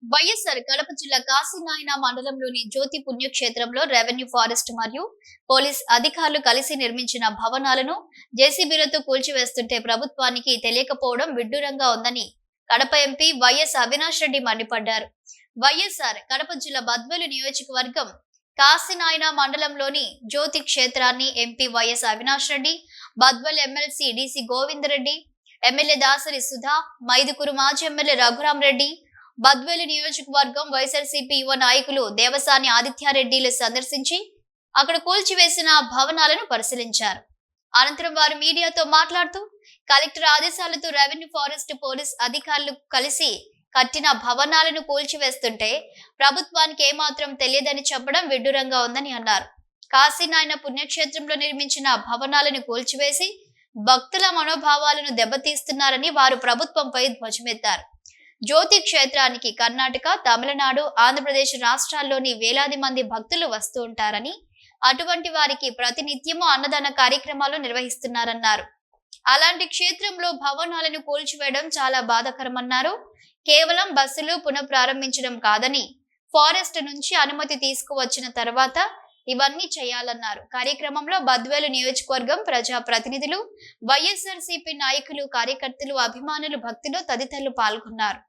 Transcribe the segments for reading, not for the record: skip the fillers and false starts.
వైఎస్ఆర్ కడప జిల్లా కాశీనాయన మండలంలోని జ్యోతి పుణ్యక్షేత్రంలో రెవెన్యూ ఫారెస్ట్ మరియు పోలీస్ అధికారులు కలిసి నిర్మించిన భవనాలను జేసీబీలతో కూల్చివేస్తుంటే ప్రభుత్వానికి తెలియకపోవడం విడ్డూరంగా ఉందని కడప ఎంపీ వైఎస్ అవినాష్ రెడ్డి మండిపడ్డారు. వైఎస్ఆర్ కడప జిల్లా బద్వేలు నియోజకవర్గం కాశీనాయన మండలంలోని జ్యోతి క్షేత్రాన్ని MP YS Avinash Reddy, Badvel MLC DC Govinda Reddy, MLA Dasari Sudha, Mydukur మాజీ ఎమ్మెల్యే రఘురాం రెడ్డి, బద్వేలు నియోజకవర్గం వైఎస్ఆర్సీపీ యువ నాయకులు దేవసాని ఆదిత్యారెడ్డిలు సందర్శించి అక్కడ కూల్చివేసిన భవనాలను పరిశీలించారు. అనంతరం వారు మీడియాతో మాట్లాడుతూ కలెక్టర్ ఆదేశాలతో రెవెన్యూ ఫారెస్ట్ పోలీస్ అధికారులు కలిసి కట్టిన భవనాలను కూల్చివేస్తుంటే ప్రభుత్వానికి ఏమాత్రం తెలియదని చెప్పడం విడ్డూరంగా ఉందని అన్నారు. కాశీనాయన పుణ్యక్షేత్రంలో నిర్మించిన భవనాలను కూల్చివేసి భక్తుల మనోభావాలను దెబ్బతీస్తున్నారని వారు ప్రభుత్వంపై ధ్వజమెత్తారు. జ్యోతి క్షేత్రానికి కర్ణాటక, తమిళనాడు, ఆంధ్రప్రదేశ్ రాష్ట్రాల్లోని వేలాది మంది భక్తులు వస్తూ ఉంటారని, అటువంటి వారికి ప్రతినిత్యము అన్నదాన కార్యక్రమాలు నిర్వహిస్తున్నారన్నారు. అలాంటి క్షేత్రంలో భవనాలను కూల్చివేయడం చాలా బాధాకరమన్నారు. కేవలం బస్సులు పునఃప్రారంభించడం కాదని ఫారెస్ట్ నుంచి అనుమతి తీసుకువచ్చిన తర్వాత ఇవన్నీ చేయాలన్నారు. కార్యక్రమంలో బద్వేలు నియోజకవర్గం ప్రజా ప్రతినిధులు, వైఎస్ఆర్సీపీ నాయకులు, కార్యకర్తలు, అభిమానులు, భక్తులు తదితరులు పాల్గొన్నారు.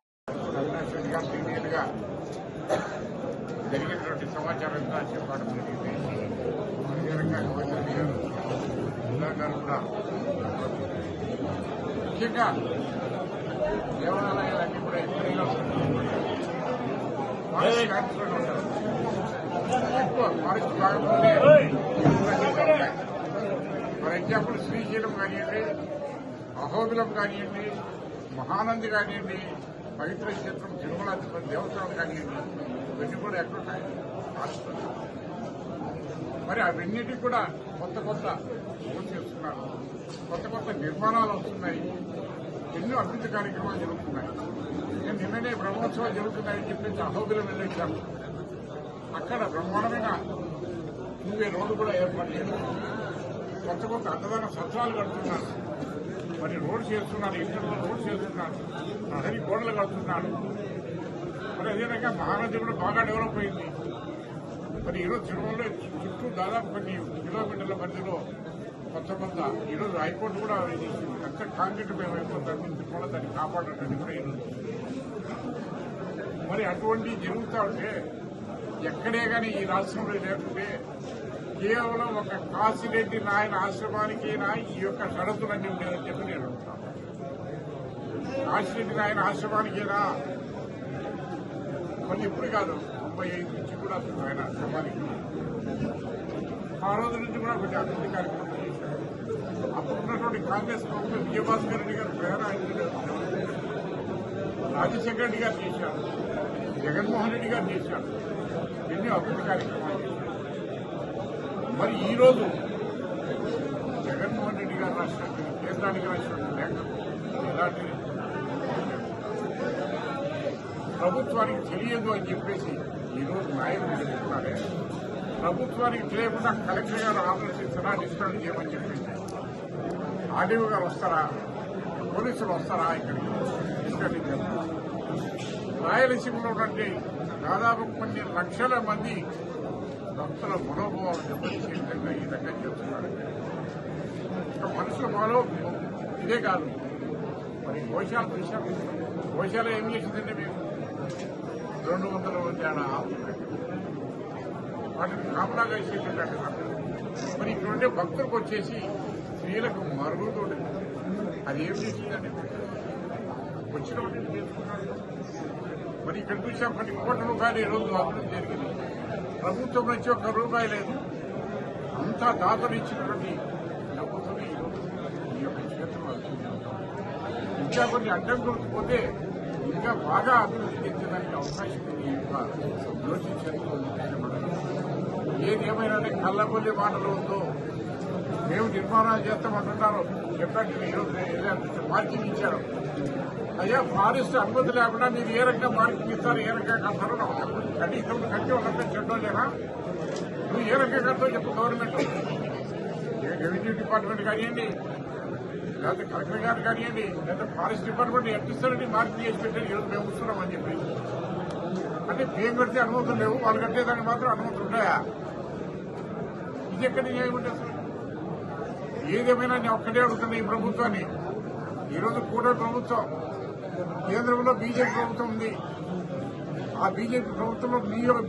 జరిగినటువంటి సమాచారంగా చెప్పడం జరిగింది. ముఖ్యంగా దేవాలయాలన్నీ కూడా ఎక్కువగా ఉంటారు. ఎక్కువ ఫారెస్ట్ భాగంలోనే ఫర్ ఎగ్జాంపుల్ శ్రీశైలం కానివ్వండి, అహోబిలం కానివ్వండి, మహానంది కానివ్వండి, పవిత్ర క్షేత్రం తిరుమల దేవస్థానం కానివ్వండి, ఇవన్నీ కూడా ఎక్కడున్నాయి మరి అవన్నిటికీ కూడా కొత్త కొత్త ఓటు చేస్తున్నారు, కొత్త కొత్త నిర్మాణాలు వస్తున్నాయి, ఎన్నో అభివృద్ధి కార్యక్రమాలు జరుగుతున్నాయి. నేను నిన్ననే బ్రహ్మోత్సవాలు జరుగుతున్నాయని చెప్పేసి అహోబిలం వెళ్ళొచ్చాను. అక్కడ బ్రహ్మాండమైన ఇంకే రోడ్డు కూడా ఏర్పాటు చేస్తున్నారు. కొత్త కొత్త అన్నదాన సత్రాలు కడుతున్నారు, మరి రోడ్డు చేస్తున్నారు, ఇంట్లో రోడ్డు చేస్తున్నారు, ప్రహరీ గోడలు కడుతున్నారు. మరి అదేవిధంగా మహానది కూడా బాగా డెవలప్ అయింది. మరి ఈరోజు తిరుమలలో చుట్టూ దాదాపు కొన్ని కిలోమీటర్ల మధ్యలో కొత్త కొత్త ఈరోజు హైకోర్టు కూడా ఎంత కాంక్రీట్ మేము అయిపోతాం కూడా దాన్ని కాపాడటానికి కూడా ఈరోజు మరి అటువంటి జరుగుతూ ఉంటే ఎక్కడే కానీ ఈ రాష్ట్రంలో లేకుంటే కేవలం ఒక కాశీరెడ్డి నాయన ఆశ్రమానికి ఈ యొక్క షరతులన్నీ ఉండేదని చెప్పి నేను అంటున్నాను. కాశీరెడ్డి నాయన ఆశ్రమానికేనా మళ్ళీ ఇప్పుడు కాదు, 95 నుంచి కూడా ఆయన ఆశ్రమానికి ఆ రోజు నుంచి కూడా కొంచెం అభివృద్ధి కార్యక్రమం చేశారు. అప్పుడు ఉన్నటువంటి కాంగ్రెస్ ప్రభుత్వం విజయభాస్కర్ రెడ్డి గారు ప్రేరణ రాజశేఖర రెడ్డి గారు చేశారు, జగన్మోహన్ రెడ్డి గారు చేశారు, ఎన్నో అభివృద్ధి కార్యక్రమాలు చేశారు. మరి ఈరోజు జగన్మోహన్ రెడ్డి గారు రాష్ట్రానికి కేంద్రానికి రాష్ట్రానికి లేక ఎలాంటి ప్రభుత్వానికి తెలియదు అని చెప్పేసి ఈరోజు నాయకులు చెప్తున్నారే. ప్రభుత్వానికి తెలియకుండా కలెక్టర్ గారు ఆలోచిస్తారా, డిస్కౌంట్ చేయమని చెప్పేసి ఆర్డీఓ గారు వస్తారా, పోలీసులు వస్తారా ఇక్కడికి డిస్కౌంట్ చేస్తారా? రాయలసీమలో ఉన్నటువంటి దాదాపు కొన్ని లక్షల మంది భక్తుల మనోభావాలు దెబ్బతీసే విధంగా ఈ రకంగా చేస్తున్నారు. మనుషుల మనో ఇదే కాదు, మరి గోశాల చూశాం. గోశాల ఏం చేసిందంటే మేము 200 మంది ఆడ వాటిని కాపలాగా ఇచ్చేటట్టు. మరి ఇక్కడ ఉండే భక్తులకు వచ్చేసి స్త్రీలకు మరుగుతూ అది ఏం చేసిందండి, వచ్చిన వాటిని చేసుకున్నాడు. మరి ఇక్కడ చూసాం కొన్ని కోట్ల రూపాయలు ఈరోజు అభివృద్ధి జరిగింది. ప్రభుత్వం నుంచి ₹1 లేదు, అంతా దాతలు ఇచ్చినటువంటి డబ్బుతో ఈ యొక్క క్షేత్రం అభివృద్ధి. ఇంకా కొన్ని అడ్డంకులకు పోతే ఇంకా బాగా అభివృద్ధి చెందడానికి అవకాశం ఉంది. ఈ యొక్క జ్యోతి క్షేత్రంలో ఏది ఏమైనా కళ్ళబొల్లి మాటలు ఉందో మేము నిర్మాణాలు చేస్తామంటున్నారు. చెప్పండి, ఈరోజు పార్కింగ్ ఇచ్చారు. అయ్యా, ఫారెస్ట్ అనుమతి లేకుండా మీరు ఏ రకంగా పార్కింగ్ ఇస్తారు, ఏ రకంగా కడతారో అంటే ఇంతకుముందు కట్టి వాళ్ళంతా చెడ్డోళ్ళేనా? నువ్వు ఏ రకంగా కడతావు చెప్పు. గవర్నమెంట్ రెవెన్యూ డిపార్ట్మెంట్ కానివ్వండి, లేకపోతే కలెక్టర్ గారు కానివ్వండి, లేకపోతే ఫారెస్ట్ డిపార్ట్మెంట్ ఎట్టిస్తారండి మార్కింగ్ చేసి పెట్టారు. ఈరోజు మేము వస్తున్నామని చెప్పి అంటే పేరు కడితే అనుమతులు లేవు, వాళ్ళు కట్టేదానికి మాత్రం అనుమతులు ఉంటాయా? ఇది ఎక్కడి న్యాయం అంటే అసలు? ఏదేమైనా నేను ఒక్కటే అడుగుతున్నా ఈ ప్రభుత్వాన్ని. ఈరోజు కూటమి ప్రభుత్వం, కేంద్రంలో బీజేపీ ప్రభుత్వం ఉంది. ఆ బీజేపీ ప్రభుత్వంలో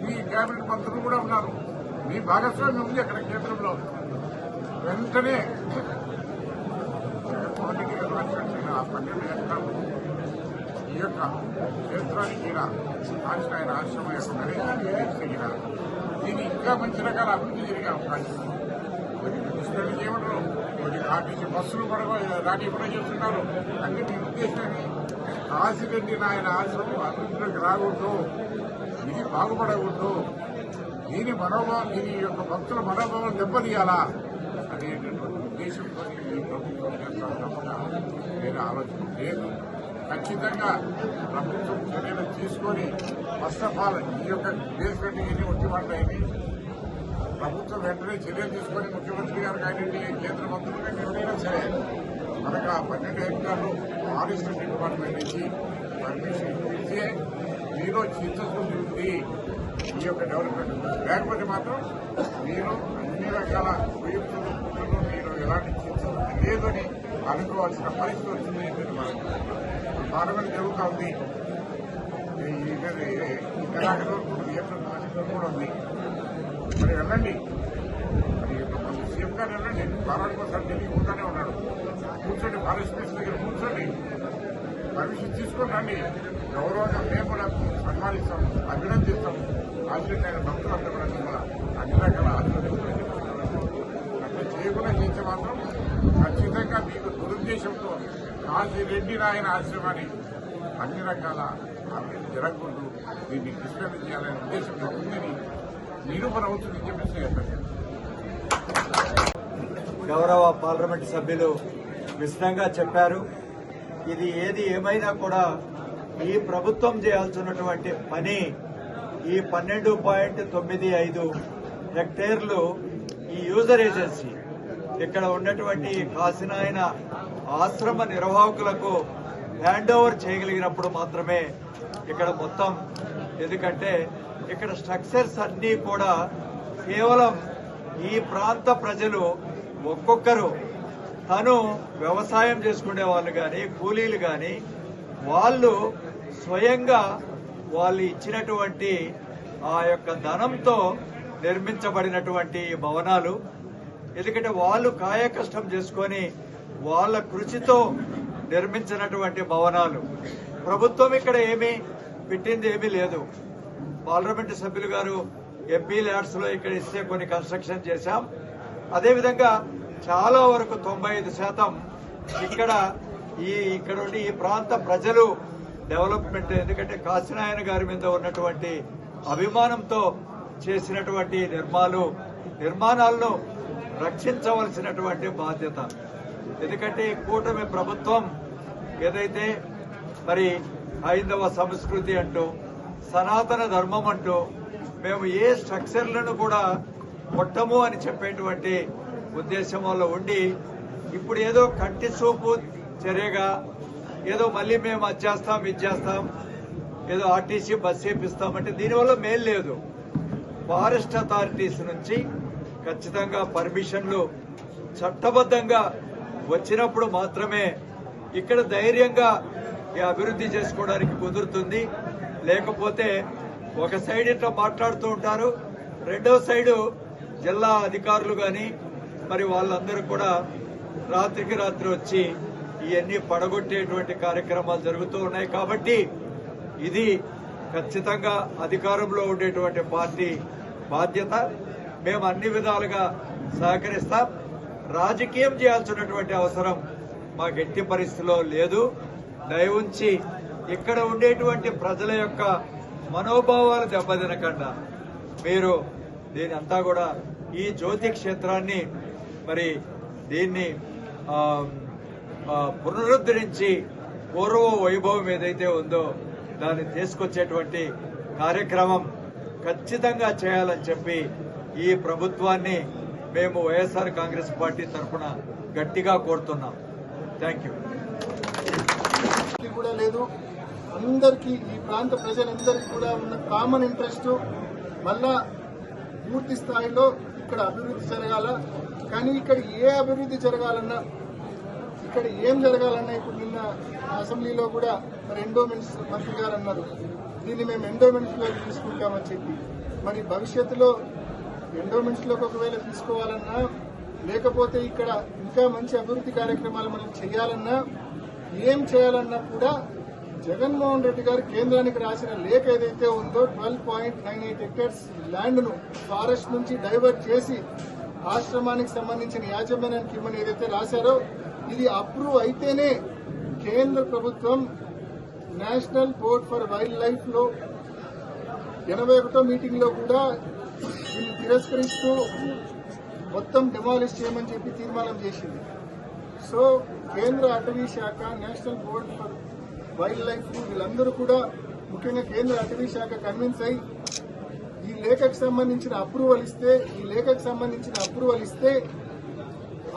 మీ కేబినెట్ మంత్రులు కూడా ఉన్నారు. మీ భాగస్వామ్యం ఉంది అక్కడ కేంద్రంలో. వెంటనే జగన్మోహన్ రెడ్డి గారు రాసినట్లయిన ఆ 12 గంటలు ఈ యొక్క క్షేత్రానికి ఆయన ఆశ్రమం యొక్క నరేంద్రాన్ని తగిన దీన్ని ఇంకా మంచి రకాల అభివృద్ధి జరిగే అవకాశం ఉంది. కృష్ణుడికి ఏమంటారు, ఆర్టీసీ బస్సులు రాని కూడా చేస్తున్నారు. అంటే మీ ఉద్దేశాన్ని కాశీరెడ్డి నాయన ఆశ్రమం అభివృద్ధిలోకి రాకూడదు, ఇది బాగుపడకూడదు, దీని యొక్క భక్తుల మనోభావం దెబ్బతీయాలా అనేటటువంటి ఉద్దేశంతో ఈ ప్రభుత్వం చేస్తున్నా వేరే ఆలోచన లేదు. ఖచ్చితంగా ప్రభుత్వం చర్యలు తీసుకొని ఫస్ట్ ఆఫ్ ఆల్ ఈ యొక్క బేస్మెంట్ ఇవన్నీ ఒట్టిపడ్డాయని ప్రభుత్వం వెంటనే చర్యలు తీసుకొని ముఖ్యమంత్రి గారు కానీ కేంద్ర మంత్రులు కానీ ఎవరైనా సరే మనకు ఆ 12 హెక్టార్లు ఫారెస్ట్ డిపార్ట్మెంట్ నుంచి పర్మిషన్ ఇస్తే మీలో చిత్తశుద్ధి ఉంది ఈ యొక్క డెవలప్మెంట్. లేకపోతే మాత్రం మీరు అన్ని రకాల ఉపయుక్తులు మీరు ఎలాంటి చిత్తశుద్ధి లేదని అనుకోవాల్సిన పరిస్థితి వచ్చింది. పార్లమెంట్ జరుగుతూ ఉంది, ఈ నెలాఖరు వరకు ఏప్రిల్ కూడా ఉంది. మరి వెళ్ళండి, మరి మన సీఎం గారు వెళ్ళండి, వారానికి ఒకసారి ఢిల్లీ పోతానే ఉన్నాడు. కూర్చోండి, ఫారెస్ట్ మినిస్టర్ దగ్గర కూర్చోండి, పర్మిషన్ తీసుకొని రండి. గౌరవంగా మేము కూడా సన్మానిస్తాం, అభినందిస్తాం. ఆశ్రయించిన భక్తులందరూ కూడా మిమ్మల్ని అన్ని రకాల ఆశీర్వదించండి. అట్లా చేయకుండా చేస్తే మాత్రం ఖచ్చితంగా మీకు దురుద్దేశంతో కాశీరెడ్డి నాయన ఆశ్రమాన్ని అన్ని రకాల అభివృద్ధి జరగకూడదు, దీన్ని డిస్టర్బ్ చేయాలనే ఉద్దేశంతో ఉందని నిరూపణ అవుతుందని చెప్పేసి చెప్పండి. గౌరవ పార్లమెంటు సభ్యులు విశదంగా చెప్పారు. ఇది ఏమైనా కూడా ఈ ప్రభుత్వం చేయాల్సినటువంటి పని ఈ 12.95 హెక్టేర్లు ఈ యూజర్ ఏజెన్సీ ఇక్కడ ఉన్నటువంటి కాశీనాయన ఆశ్రమ నిర్వాహకులకు హ్యాండ్ ఓవర్ చేయగలిగినప్పుడు మాత్రమే ఇక్కడ మొత్తం, ఎందుకంటే ఇక్కడ స్ట్రక్చర్స్ అన్నీ కూడా కేవలం ఈ ప్రాంత ప్రజలు ఒక్కొక్కరు తను వ్యవసాయం చేసుకునే వాళ్ళు కానీ కూలీలు కానీ వాళ్ళు స్వయంగా వాళ్ళు ఇచ్చినటువంటి ఆ యొక్క ధనంతో నిర్మించబడినటువంటి భవనాలు. ఎందుకంటే వాళ్ళు కాయకష్టం చేసుకొని వాళ్ళ కృషితో నిర్మించినటువంటి భవనాలు. ప్రభుత్వం ఇక్కడ ఏమీ పెట్టింది ఏమీ లేదు. పార్లమెంటు సభ్యులు గారు ఎంపీ ల్యాడ్స్ లో ఇక్కడ ఇస్తే కొన్ని కన్స్ట్రక్షన్ చేశాం. అదేవిధంగా చాలా వరకు 95% ఇక్కడ ఉండి ఈ ప్రాంత ప్రజలు డెవలప్మెంట్, ఎందుకంటే కాశీనాయన గారి మీద ఉన్నటువంటి అభిమానంతో చేసినటువంటి నిర్మాణాలను రక్షించవలసినటువంటి బాధ్యత. ఎందుకంటే కూటమి ప్రభుత్వం ఏదైతే మరి హైందవ సంస్కృతి అంటూ సనాతన ధర్మం అంటూ మేము ఏ స్ట్రక్చర్లను కూడా కొట్టము అని చెప్పేటువంటి ఉద్దేశం వల్ల ఉండి ఇప్పుడు ఏదో కంటి చూపు చర్యగా ఏదో మళ్ళీ మేము అది చేస్తాం ఇది చేస్తాం, ఏదో ఆర్టీసీ బస్ చేపిస్తామంటే దీనివల్ల మేలు లేదు. ఫారెస్ట్ అథారిటీస్ నుంచి ఖచ్చితంగా పర్మిషన్లు చట్టబద్ధంగా వచ్చినప్పుడు మాత్రమే ఇక్కడ ధైర్యంగా ఈ అభివృద్ధి చేసుకోవడానికి కుదురుతుంది. లేకపోతే ఒక సైడ్ ఇట్లా మాట్లాడుతూ ఉంటారు, రెండో సైడు జిల్లా అధికారులు కానీ మరి వాళ్ళందరూ కూడా రాత్రికి రాత్రి వచ్చి ఇవన్నీ పడగొట్టేటువంటి కార్యక్రమాలు జరుగుతూ ఉన్నాయి. కాబట్టి ఇది ఖచ్చితంగా అధికారంలో ఉండేటువంటి పార్టీ బాధ్యత. మేము అన్ని విధాలుగా సహకరిస్తాం. రాజకీయం చేయాల్సినటువంటి అవసరం మా గట్టి పరిస్థితిలో లేదు. దయవుంచి ఇక్కడ ఉండేటువంటి ప్రజల యొక్క మనోభావాలు దెబ్బతినకుండా మీరు దీని అంతా కూడా ఈ జ్యోతి క్షేత్రాన్ని మరి దీన్ని పునరుద్ధరించి పూర్వ వైభవం ఏదైతే ఉందో దాన్ని తీసుకొచ్చేటువంటి కార్యక్రమం ఖచ్చితంగా చేయాలని చెప్పి ఈ ప్రభుత్వాన్ని మేము వైఎస్ఆర్ కాంగ్రెస్ పార్టీ తరఫున గట్టిగా కోరుతున్నాం. Thank you. కూడా లేదు, అందరికీ ఈ ప్రాంత ప్రజలందరికీ కూడా ఉన్న కామన్ ఇంట్రెస్ట్ మళ్ళా పూర్తి స్థాయిలో ఇక్కడ అభివృద్ధి జరగాల. కానీ ఇక్కడ ఏ అభివృద్ధి జరగాలన్నా, ఇక్కడ ఏం జరగాలన్నా, ఇప్పుడు నిన్న అసెంబ్లీలో కూడా మరి ఎండోమెంట్స్ మంత్రి గారు అన్నారు, దీన్ని మేము ఎండోమెంట్స్ లో తీసుకుంటామని చెప్పి. మరి భవిష్యత్తులో ఎండోమెంట్స్ లోకి ఒకవేళ తీసుకోవాలన్నా, లేకపోతే ఇక్కడ ఇంకా మంచి అభివృద్ధి కార్యక్రమాలు మనం చేయాలన్నా, ఏం చేయాలన్నా కూడా జగన్మోహన్ రెడ్డి గారు కేంద్రానికి రాసిన లేఖ ఏదైతే ఉందో 12.98 హెక్టర్స్ ల్యాండ్ ను ఫారెస్ట్ నుంచి డైవర్ట్ చేసి ఆశ్రమానికి సంబంధించిన యాజమాన్యానికి ఇవ్వని ఏదైతే రాశారో, ఇది అప్రూవ్ అయితేనే కేంద్ర ప్రభుత్వం national board for wild life లో 81వ మీటింగ్ లో కూడా దీన్ని తిరస్కరిస్తూ మొత్తం డిమాలిష్ చేయమని చెప్పి తీర్మానం చేసింది. సో కేంద్ర అటవీ శాఖ, national board for wild life వీళ్ళందరూ కూడా, ముఖ్యంగా కేంద్ర అటవీ శాఖ కన్విన్స్ అయి ఈ లేఖకు సంబంధించిన అప్రూవల్ ఇస్తే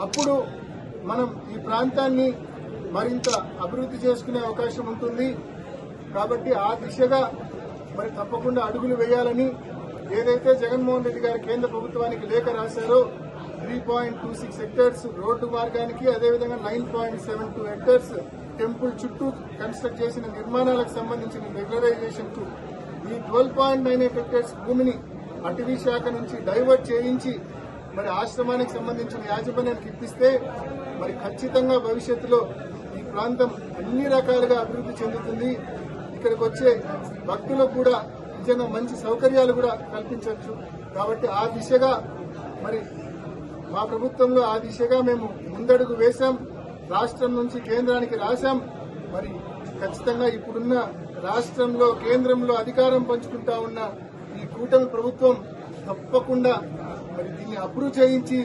అప్పుడు మనం ఈ ప్రాంతాన్ని మరింత అభివృద్ధి చేసుకునే అవకాశం ఉంటుంది. కాబట్టి ఆ దిశగా మరి తప్పకుండా అడుగులు వేయాలని ఏదైతే జగన్మోహన్ రెడ్డి గారు కేంద్ర ప్రభుత్వానికి లేఖ రాశారో 3.26 హెక్టర్స్ రోడ్డు మార్గానికి, అదేవిధంగా 9.72 హెక్టర్స్ టెంపుల్ చుట్టూ కన్స్ట్రక్ట్ చేసిన నిర్మాణాలకు సంబంధించిన రెగ్యులరైజేషన్ కు ఈ 12.98 హెక్టర్స్ భూమిని అటవీ శాఖ నుంచి డైవర్ట్ చేయించి మరి ఆశ్రమానికి సంబంధించిన యాజమాన్యానికి ఇప్పిస్తే మరి ఖచ్చితంగా భవిష్యత్తులో ఈ ప్రాంతం అన్ని రకాలుగా అభివృద్ధి చెందుతుంది. ఇక్కడికి వచ్చే భక్తులకు కూడా నిజంగా మంచి సౌకర్యాలు కూడా కల్పించవచ్చు. కాబట్టి ఆ దిశగా మరి మా ప్రభుత్వంలో ఆ దిశగా మేము ముందడుగు వేశాం. రాష్ట్రం నుంచి కేంద్రానికి రాశాం. మరి ఖచ్చితంగా ఇప్పుడున్న రాష్ట్రంలో, కేంద్రంలో అధికారం పంచుకుంటా ఉన్న ఈ కూటమి ప్రభుత్వం తప్పకుండా మరి దీన్ని అప్రూవ్ చేయించి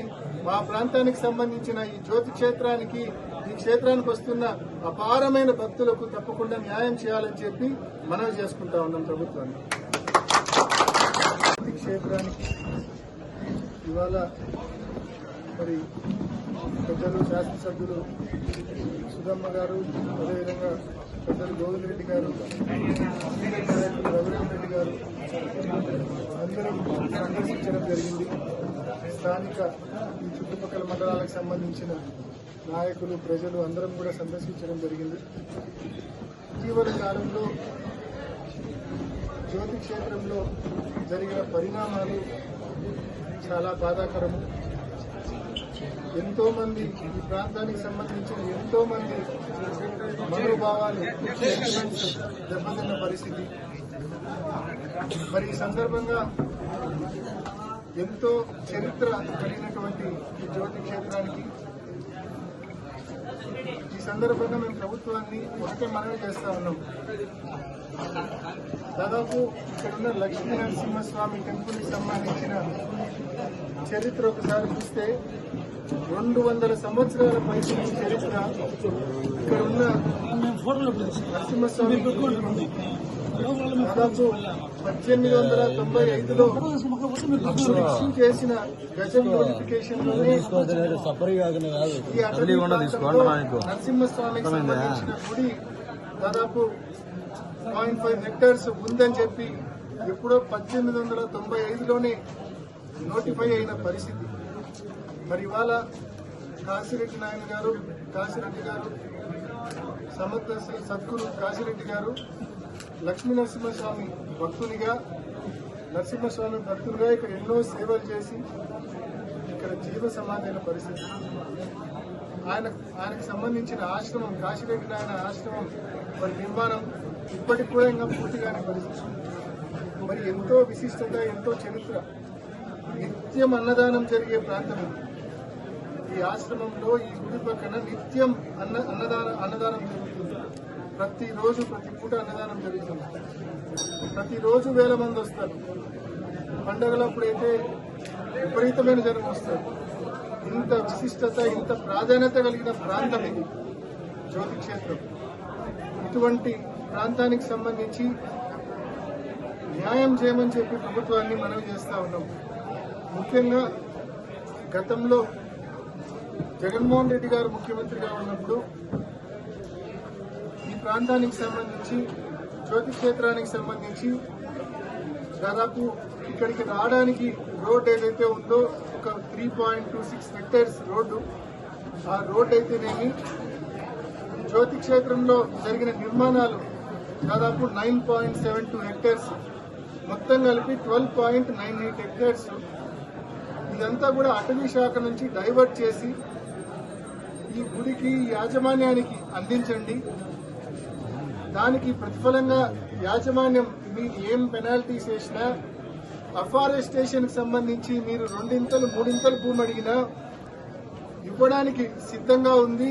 మా ప్రాంతానికి సంబంధించిన ఈ జ్యోతి క్షేత్రానికి, ఈ క్షేత్రానికి వస్తున్న అపారమైన భక్తులకు తప్పకుండా న్యాయం చేయాలని చెప్పి మనవి చేసుకుంటా ఉన్నాం ప్రభుత్వాన్ని. జ్యోతి క్షేత్రానికి ఇవాళ మరి పెద్దలు శాసనసభ్యులు సుధమ్మ గారు, అదేవిధంగా పెద్దలు గోవింద్ రెడ్డి గారు, రఘురామ్ రెడ్డి గారు అందరూ సందర్శించడం జరిగింది. స్థానిక ఈ చుట్టుపక్కల మండలాలకు సంబంధించిన నాయకులు, ప్రజలు అందరం కూడా సందర్శించడం జరిగింది. ఇటీవల కాలంలో జ్యోతి క్షేత్రంలో జరిగిన పరిణామాలు చాలా బాధాకరము. ఎంతో మంది ఈ ప్రాంతానికి సంబంధించిన ఎంతో మంది మనోభావాలు దెబ్బతిన్న పరిస్థితి. మరి ఈ సందర్భంగా ఎంతో చరిత్ర కలిగినటువంటి ఈ జ్యోతి క్షేత్రానికి ఈ సందర్భంగా మేము ప్రభుత్వాన్ని ఒకటే మనవి చేస్తా ఉన్నాం. దాదాపు ఇక్కడున్న లక్ష్మీ నరసింహస్వామి టెంపుల్ కి సంబంధించిన చరిత్ర ఒకసారి చూస్తే 200 సంవత్సరాల పైకి చరిత్ర. ఇక్కడ ఉన్న నరసింహస్వామి దాదాపు 1895లో చేసిన గజం నోటిఫికేషన్ లోనే ఈ అటవీ ప్రాంతంలో నరసింహస్వామికి సంబంధించిన గుడి దాదాపు 0.5 హెక్టర్స్ ఉందని చెప్పి ఎప్పుడో 1895లోనే నోటిఫై అయిన పరిస్థితి. మరి ఇవాళ కాశీరెడ్డి నాయన గారు, కాశీరెడ్డి గారు, సమర్థ సద్గురు కాశీరెడ్డి గారు లక్ష్మీ నరసింహస్వామి భక్తునిగా, నరసింహస్వామి భక్తులుగా ఇక్కడ ఎన్నో సేవలు చేసి ఇక్కడ జీవ సమాధైన పరిస్థితి. ఆయనకు సంబంధించిన ఆశ్రమం, కాశీరెడ్డి నాయన ఆశ్రమం మరి నిర్మాణం ఇప్పటికి కూడా ఇంకా పూర్తిగానే పరిస్థితి. మరి ఎంతో విశిష్టత, ఎంతో చరిత్ర, నిత్యం అన్నదానం జరిగే ప్రాంతం ఇది. ఈ ఆశ్రమంలో, ఈ గుడి పక్కన నిత్యం అన్నదానం జరుగుతుంది. ప్రతిరోజు, ప్రతి పూట అన్నదానం జరుగుతుంది. ప్రతిరోజు వేల మంది వస్తారు. పండగలప్పుడైతే విపరీతమైన జనం వస్తారు. ఇంత విశిష్టత, ఇంత ప్రాధాన్యత కలిగిన ప్రాంతం ఇది జ్యోతి క్షేత్రం. ఇటువంటి ప్రాంతానికి సంబంధించి న్యాయం చేయమని చెప్పి ప్రభుత్వాన్ని మనవి చేస్తా ఉన్నాం. ముఖ్యంగా గతంలో జగన్మోహన్ రెడ్డి గారు ముఖ్యమంత్రిగా ఉన్నప్పుడు ఈ ప్రాంతానికి సంబంధించి జ్యోతి క్షేత్రానికి సంబంధించి దాదాపు ఇక్కడికి రావడానికి రోడ్ ఏదైతే ఉందో ఒక 3.26 హెక్టేర్స్ రోడ్డు, ఆ రోడ్ అయితేనేమి జ్యోతి క్షేత్రంలో జరిగిన నిర్మాణాలు దాదాపు 9.72 హెక్టేర్స్, మొత్తం కలిపి 12.98 హెక్టేర్స్. ఇదంతా కూడా అటవీ శాఖ నుంచి డైవర్ట్ చేసి ఈ గుడికి యాజమాన్యానికి అందించండి. దానికి ప్రతిఫలంగా యాజమాన్యం మీరు ఏం పెనాల్టీస్ వేసినా, అఫారెస్టేషన్ కి సంబంధించి మీరు 2 3 భూమి అడిగినా ఇవ్వడానికి సిద్ధంగా ఉంది.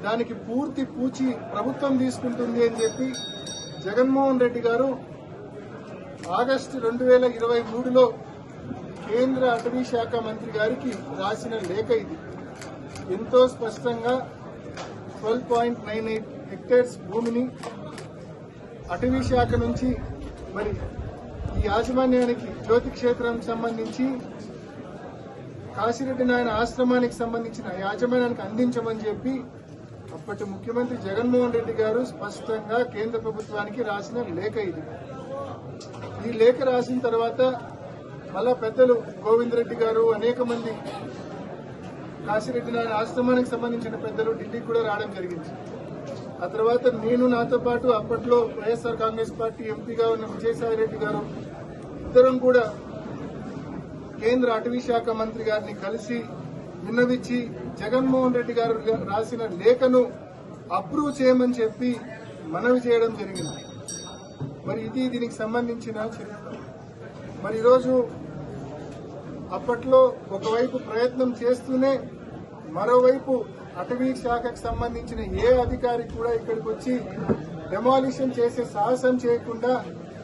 దానికి పూర్తి పూచి ప్రభుత్వం తీసుకుంటుంది అని చెప్పి జగన్మోహన్ రెడ్డి గారు ఆగస్టు 2023లో కేంద్ర అటవీ శాఖ మంత్రి గారికి రాసిన లేఖ ఇది. ఎంతో స్పష్టంగా 12.98 హెక్టేర్స్ భూమిని అటవీ శాఖ నుంచి మరి ఈ యాజమాన్యానికి జ్యోతి క్షేత్రం సంబంధించి కాశిరెడ్డి నాయన ఆశ్రమానికి సంబంధించిన యాజమాన్యానికి అందించమని చెప్పి అప్పటి ముఖ్యమంత్రి జగన్మోహన్ రెడ్డి గారు స్పష్టంగా కేంద్ర ప్రభుత్వానికి రాసిన లేఖ ఇది. ఈ లేఖ రాసిన తర్వాత మళ్ళా పెద్దలు గోవిందరెడ్డి గారు, అనేక మంది కాశిరెడ్డి నాయన ఆశ్రమానికి సంబంధించిన పెద్దలు ఢిల్లీకి కూడా రావడం జరిగింది. ఆ తర్వాత నేను, నాతో పాటు అప్పట్లో వైఎస్ఆర్ కాంగ్రెస్ పార్టీ ఎంపీగా ఉన్న విజయసాయి రెడ్డి గారు ఇద్దరం కూడా కేంద్ర అటవీ శాఖ మంత్రి గారిని కలిసి విన్నవించి జగన్మోహన్ రెడ్డి గారు రాసిన లేఖను అప్రూవ్ చేయమని చెప్పి మనవి చేయడం జరిగింది. మరి ఇది దీనికి సంబంధించిన చరిత్ర. మరి ఈరోజు అప్పట్లో ఒకవైపు ప్రయత్నం చేస్తూనే మరోవైపు అటవీ శాఖకు సంబంధించిన ఏ అధికారి కూడా ఇక్కడికి వచ్చి డెమాలిషన్ చేసే సాహసం చేయకుండా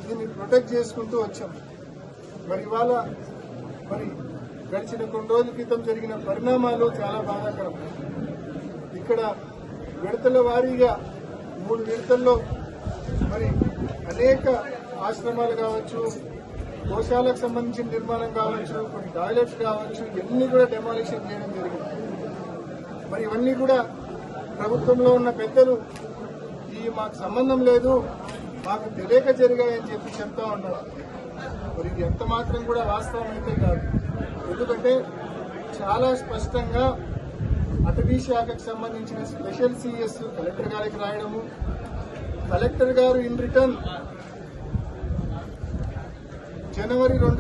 దీన్ని ప్రొటెక్ట్ చేసుకుంటూ వచ్చాం. మరి ఇవాళ మరి గడిచిన కొన్ని రోజుల క్రితం జరిగిన పరిణామాలు చాలా బాధాకరం. ఇక్కడ విడతల వారీగా 3 విడతల్లో మరి అనేక ఆశ్రమాలు కావచ్చు, గోశాలకు సంబంధించిన నిర్మాణం కావచ్చు, కొన్ని టాయిలెట్స్ కావచ్చు, ఇవన్నీ కూడా డెమాలిషన్ చేయడం జరిగింది. మరి ఇవన్నీ కూడా ప్రభుత్వంలో ఉన్న పెద్దలు మాకు సంబంధం లేదు, మాకు తెలియక జరిగాయని చెప్పి చెప్తా ఉన్నారు. మరి ఇది ఎంత మాత్రం కూడా వాస్తవం అయితే కాదు. ఎందుకంటే చాలా స్పష్టంగా అటవీ శాఖకు సంబంధించిన స్పెషల్ సిఎస్ కలెక్టర్ గారికి రాయడము, కలెక్టర్ గారు ఇన్ రిటర్న్ జనవరి 1,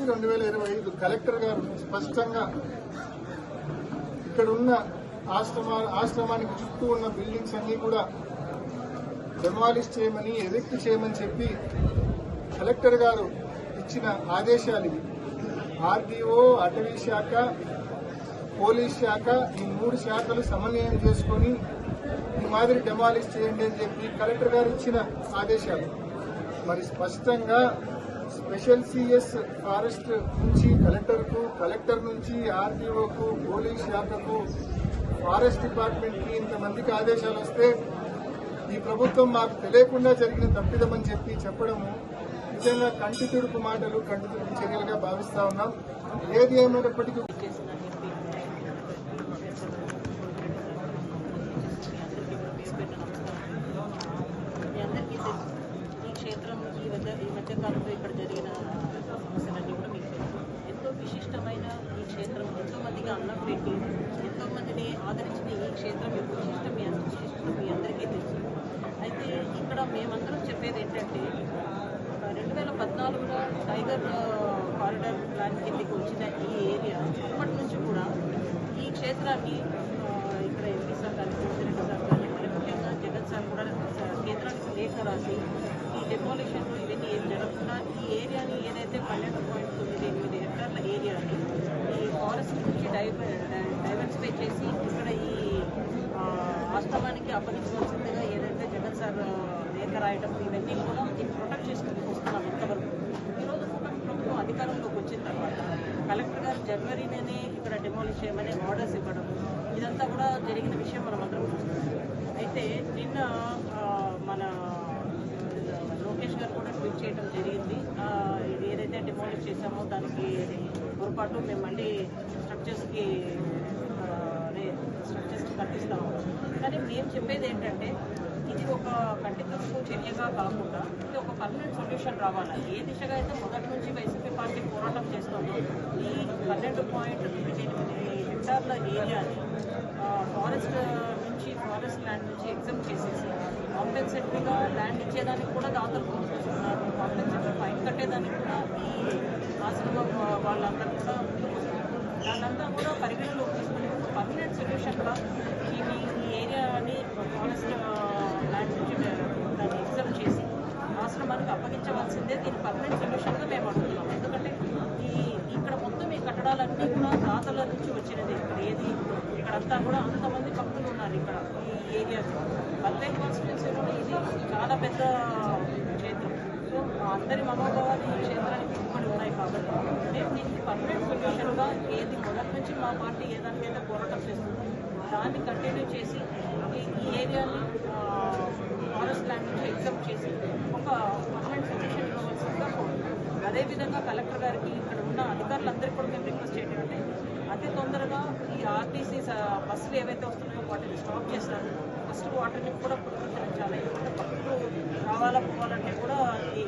2025 కలెక్టర్ గారు స్పష్టంగా ఇక్కడ ఉన్న ఆశ్రమానికి చుట్టూ ఉన్న బిల్డింగ్స్ అన్ని కూడా డెమాలిష్ చేయమని, ఎవిక్ట్ చేయమని చెప్పి కలెక్టర్ గారు ఇచ్చిన ఆదేశాలు ఇవి. ఆర్డీఓ, అటవీ శాఖ, పోలీస్ శాఖ, ఈ 3 శాఖలు సమన్వయం చేసుకుని ఈ మాదిరి డెమాలిష్ చేయండి అని చెప్పి కలెక్టర్ గారు ఇచ్చిన ఆదేశాలు. మరి స్పష్టంగా స్పెషల్ సిఎస్ ఫారెస్ట్ నుంచి కలెక్టర్కు, కలెక్టర్ నుంచి ఆర్డీఓకు, పోలీస్ శాఖకు, ఫారెస్ట్ డిపార్ట్మెంట్కి ఇంతమందికి ఆదేశాలు వస్తే ఈ ప్రభుత్వం మాకు తెలియకుండా జరిగిన తప్పిదమని చెప్పి చెప్పడము నిజంగా కంటి తుడుపు మాటలు, కంటి తుడుపు చర్యలుగా భావిస్తా ఉన్నాం. ఏది ఏమైనప్పటికీ ఈ మధ్యకాలంలో ఇక్కడ జరిగిన సమస్యలన్నీ కూడా మీకు ఎంతో విశిష్టమైన ఈ క్షేత్రం, ఎంతో మందికి అన్నం పెట్టి ఎంతో మందిని ఆదరించిన ఈ క్షేత్రం యొక్క విశిష్టం మీ అందరికీ తెలుసు. అయితే ఇక్కడ మేమందరం చెప్పేది ఏంటంటే 2014లో టైగర్ కారిడార్ ప్లాన్ కిందకి వచ్చిన ఈ ఏరియా అప్పటి నుంచి కూడా ఈ క్షేత్రాన్ని ఇక్కడ ఎంపీ సార్ కానీ, కోసిరెడ్డి సార్ కానీ, మరి ముఖ్యంగా జగన్ సార్ కూడా కేంద్రానికి లేఖ రాసి ఈ డెమాలిషన్లు ఇవన్నీ ఏం జరగకుండా ఈ ఏరియాని ఏదైతే 12.98 హెక్టార్ల ఏరియాని ఈ ఫారెస్ట్ నుంచి డైవర్సిఫై చేసి ఇక్కడ ఈ ఆశ్రమానికి అప్పగించవలసిందిగా ఏదైతే జగన్ సార్ లేఖ రాయడం ఇవన్నీ కూడా దీన్ని ప్రొటెక్ట్ చేసుకుంటూ వస్తున్నాం ఇంతవరకు. ఈరోజు ప్రభుత్వం అధికారంలోకి వచ్చిన తర్వాత కలెక్టర్ గారు జనవరిలోనే ఇక్కడ డెమాలిష్ చేయమని ఆర్డర్స్ ఇవ్వడం, ఇదంతా కూడా జరిగిన విషయం మనం అందరం చూస్తున్నాం. అయితే నిన్న మన లోకేష్ గారు కూడా ట్వీట్ చేయడం జరిగింది. ఇది ఏదైతే డిమాలిష్ చేశామో దానికి పొరపాటు మేము మళ్ళీ స్ట్రక్చర్స్కి కట్టిస్తాము. కానీ మేము చెప్పేది ఏంటంటే ఇది ఒక కంటితుడుపు చర్యగా కాకుండా ఇది ఒక పర్మనెంట్ సొల్యూషన్ రావాలి. ఏ దిశగా అయితే మొదటి నుంచి వైసీపీ పార్టీ పోరాటం చేస్తుందో ఈ 12.98 హెక్టార్ల ఏరియాని ఫారెస్ట్ ల్యాండ్ నుంచి ఎగ్జామ్ చేసేసి కాంపెన్సేటరీగా ల్యాండ్ ఇచ్చేదానికి కూడా దాతలు కోరుకుంటున్నారు. కాంపెన్సేటరీ ఫైన్ కట్టేదానికి కూడా ఈ ఆశ్రమం వాళ్ళందరూ కూడా ముందుకు వస్తున్నారు. దానంతా కూడా పరిగణలోకి తీసుకుని ఒక పర్మనెంట్ సొల్యూషన్గా ఈ ఏరియాని ఫారెస్ట్ ల్యాండ్ నుంచి దాన్ని ఎగ్జామ్ చేసి ఆశ్రమానికి అప్పగించవలసిందే. దీని పర్మనెంట్ సొల్యూషన్గా మేము అడుగుతున్నాం. ఎందుకంటే ఇక్కడ మొత్తం ఈ కట్టడాలన్నీ కూడా దాతల నుంచి వచ్చినది. ఇక్కడంతా కూడా అంతమంది భక్తులు ఉన్నారు. ఇక్కడ ఈ ఏరియాలో పల్లె కాన్స్టిట్యున్సీలో ఇది చాలా పెద్ద క్షేత్రం. సో అందరి మనోభావాలు ఈ క్షేత్రానికి ముట్టుబడి ఉన్నాయి. కాబట్టి మేము దీనికి పర్మనెంట్ సొల్యూషన్గా ఏది మొదటి నుంచి మా పార్టీ ఏదానికైతే పోరాటం చేస్తుందో దాన్ని కంటిన్యూ చేసి ఈ ఏరియాని ఫారెస్ట్ ల్యాండ్ నుంచి ఎగ్జామ్ చేసి ఒక పర్మనెంట్ సొల్యూషన్ ఇవ్వవలసిందిగా కోరుతున్నాం. అదేవిధంగా కలెక్టర్ గారికి ఇక్కడ ఉన్న అధికారులందరికీ కూడా మేము రిక్వెస్ట్ ఏంటంటే అతి తొందరగా ఈ ఆర్టీసీ బస్సులు ఏవైతే వస్తున్నాయో వాటిని స్టాప్ చేస్తారు. ఫస్ట్ వాటిని కూడా పునరుద్ధరించాలి. ఎందుకంటే భక్తులు రావాలా పోవాలంటే కూడా ఈ